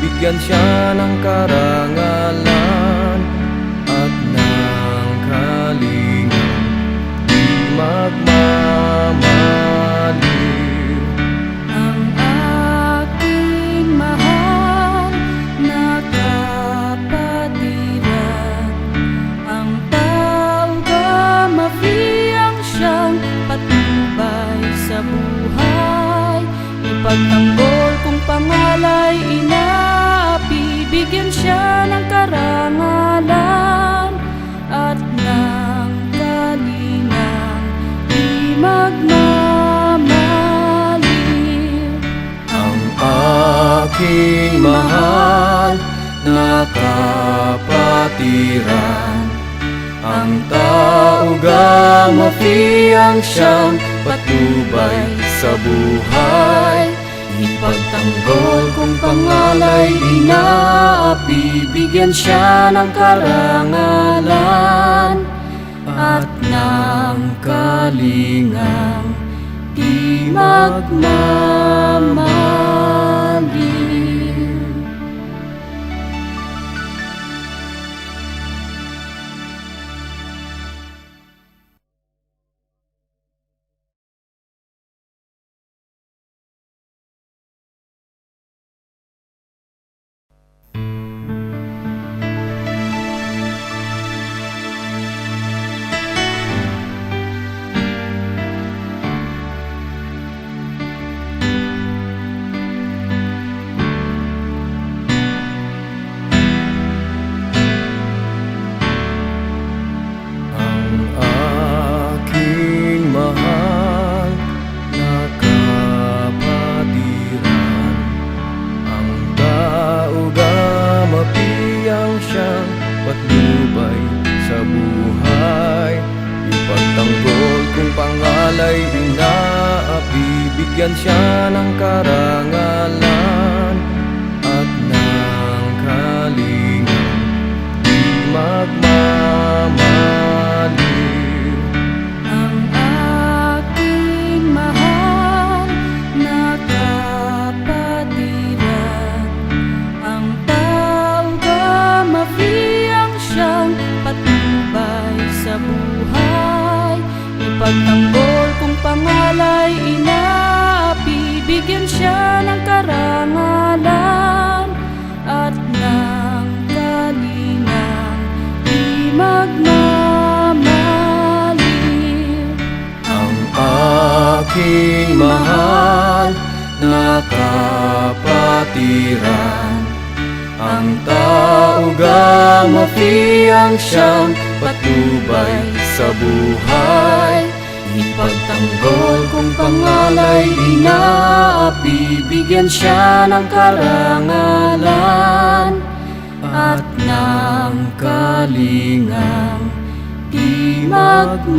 bigyan siya ng karangalan at ng kalingang di magmamaliw. Ang aking mahal na kapatiran, ang tao'y mafiyang siyang patnubay sa buhay. Ipagtanggol kung pangalay inaapi, bigyan siya ng karangalan at ng kalingang di magmamaliw. Ang aking mahal na kapatiran, ang tao'y mafiyang siyang patnubay sa buhay. Ipagtanggol kung pangalay inaapi, bigyan siya ng karangalan at ng kalingang di magmamaliw. Patnubay sa buhay. Ipagtanggol kung pangalay inaapi, bigyan siya ng karangalan at ng kalingang di magmamaliw. Ang aking mahal na kapatiran, ang tao'y mafiyang siyang patnubay sa buhay. Ipagtanggol kung pangalay inaapi, bigyan siya ng karangalan at ng kalingang di magmamaliw. Ang aking mahal na kapatiran, ang tao'y mafiyang siyang patnubay sa buhay. Ipagtanggol kung pangalay inaapi, bigyan siya ng karangalan at ng kalingang di magmamaliw.